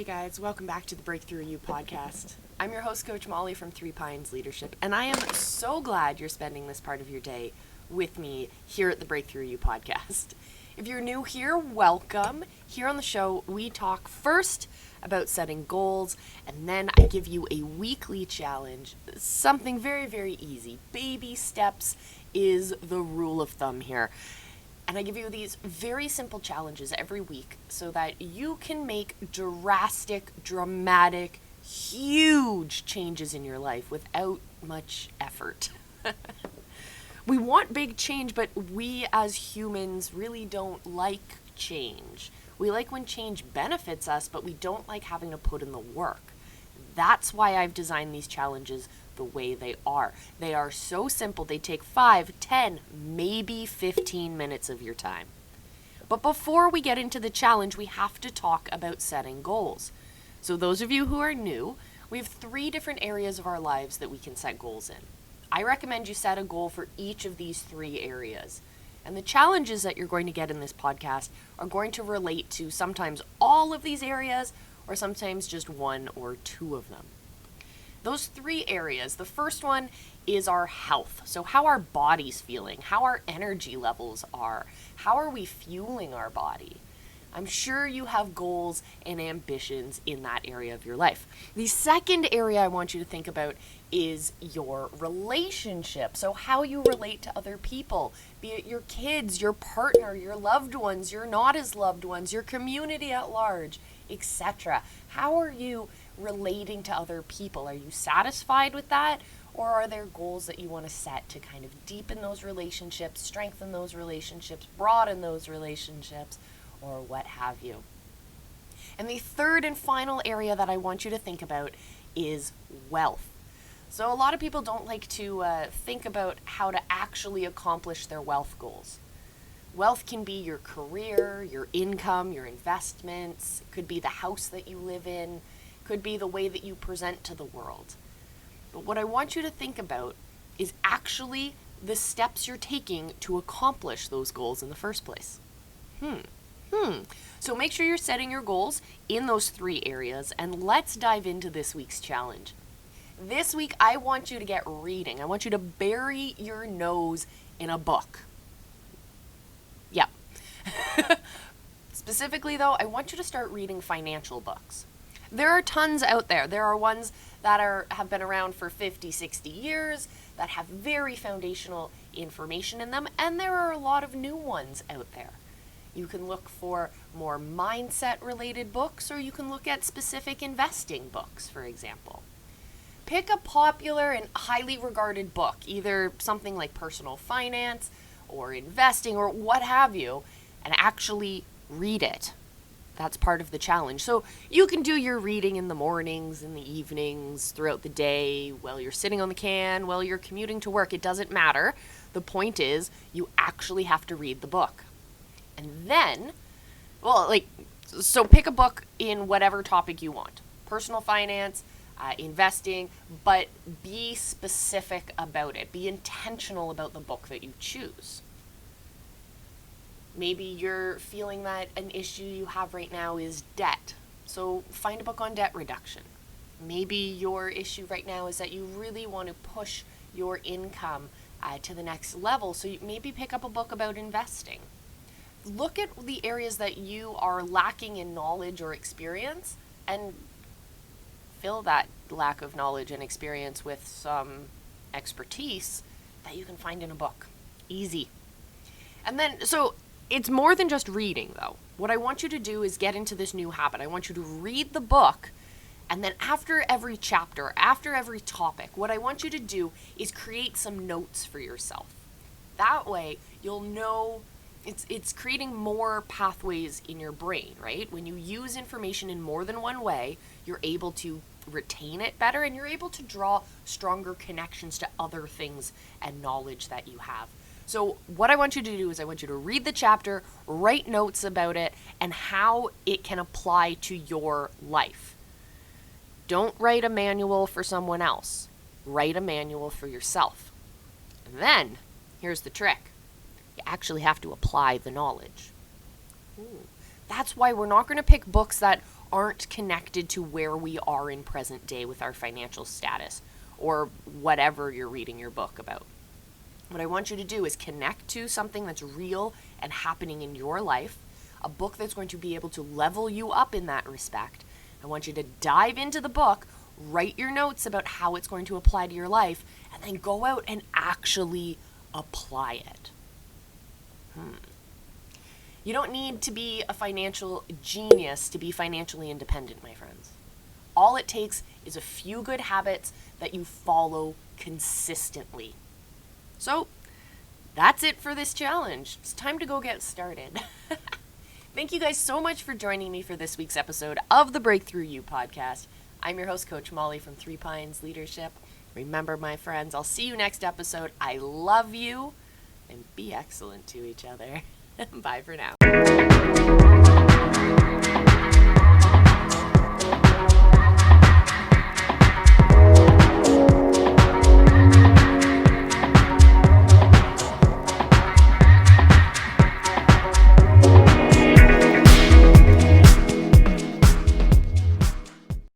Hey guys, welcome back to the Breakthrough You podcast. I'm your host, Coach Molly from Three Pines Leadership, and I am so glad you're spending this part of your day with me here at the Breakthrough You podcast. If you're new here, welcome. Here on the show, we talk first about setting goals, and then I give you a weekly challenge, something very, very easy. Baby steps is the rule of thumb here. And I give you these very simple challenges every week so that you can make drastic, dramatic, huge changes in your life without much effort. We want big change, but we as humans really don't like change. We like when change benefits us, but we don't like having to put in the work. That's why I've designed these challenges the way they are. They are so simple. They take 5, 10, maybe 15 minutes of your time. But before we get into the challenge, we have to talk about setting goals. So those of you who are new, we have 3 different areas of our lives that we can set goals in. I recommend you set a goal for each of these 3 areas. And the challenges that you're going to get in this podcast are going to relate to sometimes all of these areas or sometimes just 1 or 2 of them. Those 3 areas, the first one is our health. So how our body's feeling, how our energy levels are, how are we fueling our body? I'm sure you have goals and ambitions in that area of your life. The second area I want you to think about is your relationship. So how you relate to other people, be it your kids, your partner, your loved ones, your not as loved ones, your community at large, etc. How are you relating to other people? Are you satisfied with that? Or are there goals that you want to set to kind of deepen those relationships, strengthen those relationships, broaden those relationships, or what have you? And the third and final area that I want you to think about is wealth. So a lot of people don't like to think about how to actually accomplish their wealth goals. Wealth can be your career, your income, your investments. It could be the house that you live in. It could be the way that you present to the world. But what I want you to think about is actually the steps you're taking to accomplish those goals in the first place. So make sure you're setting your goals in those 3 areas, and let's dive into this week's challenge. This week, I want you to get reading. I want you to bury your nose in a book. Yep. Specifically, though, I want you to start reading financial books. There are tons out there. There are ones that have been around for 50, 60 years, that have very foundational information in them, and there are a lot of new ones out there. You can look for more mindset-related books, or you can look at specific investing books, for example. Pick a popular and highly regarded book, either something like personal finance or investing or what have you, and actually read it. That's part of the challenge. So you can do your reading in the mornings, in the evenings, throughout the day, while you're sitting on the can, while you're commuting to work. It doesn't matter. The point is, you actually have to read the book. And then, so pick a book in whatever topic you want. Personal finance, investing, but be specific about it. Be intentional about the book that you choose. Maybe you're feeling that an issue you have right now is debt. So find a book on debt reduction. Maybe your issue right now is that you really want to push your income to the next level. So you maybe pick up a book about investing. Look at the areas that you are lacking in knowledge or experience and fill that lack of knowledge and experience with some expertise that you can find in a book. Easy. And then, so it's more than just reading, though. What I want you to do is get into this new habit. I want you to read the book, and then after every chapter, after every topic, what I want you to do is create some notes for yourself. That way, you'll know it's creating more pathways in your brain, right? When you use information in more than one way, you're able to retain it better, and you're able to draw stronger connections to other things and knowledge that you have. So what I want you to do is I want you to read the chapter, write notes about it, and how it can apply to your life. Don't write a manual for someone else. Write a manual for yourself. And then, here's the trick. You actually have to apply the knowledge. That's why we're not going to pick books that aren't connected to where we are in present day with our financial status or whatever you're reading your book about. What I want you to do is connect to something that's real and happening in your life, a book that's going to be able to level you up in that respect. I want you to dive into the book, write your notes about how it's going to apply to your life, and then go out and actually apply it. You don't need to be a financial genius to be financially independent, my friends. All it takes is a few good habits that you follow consistently. So, that's it for this challenge. It's time to go get started. Thank you guys so much for joining me for this week's episode of the Breakthrough You podcast. I'm your host, Coach Molly from Three Pines Leadership. Remember, my friends, I'll see you next episode. I love you, and be excellent to each other. Bye for now.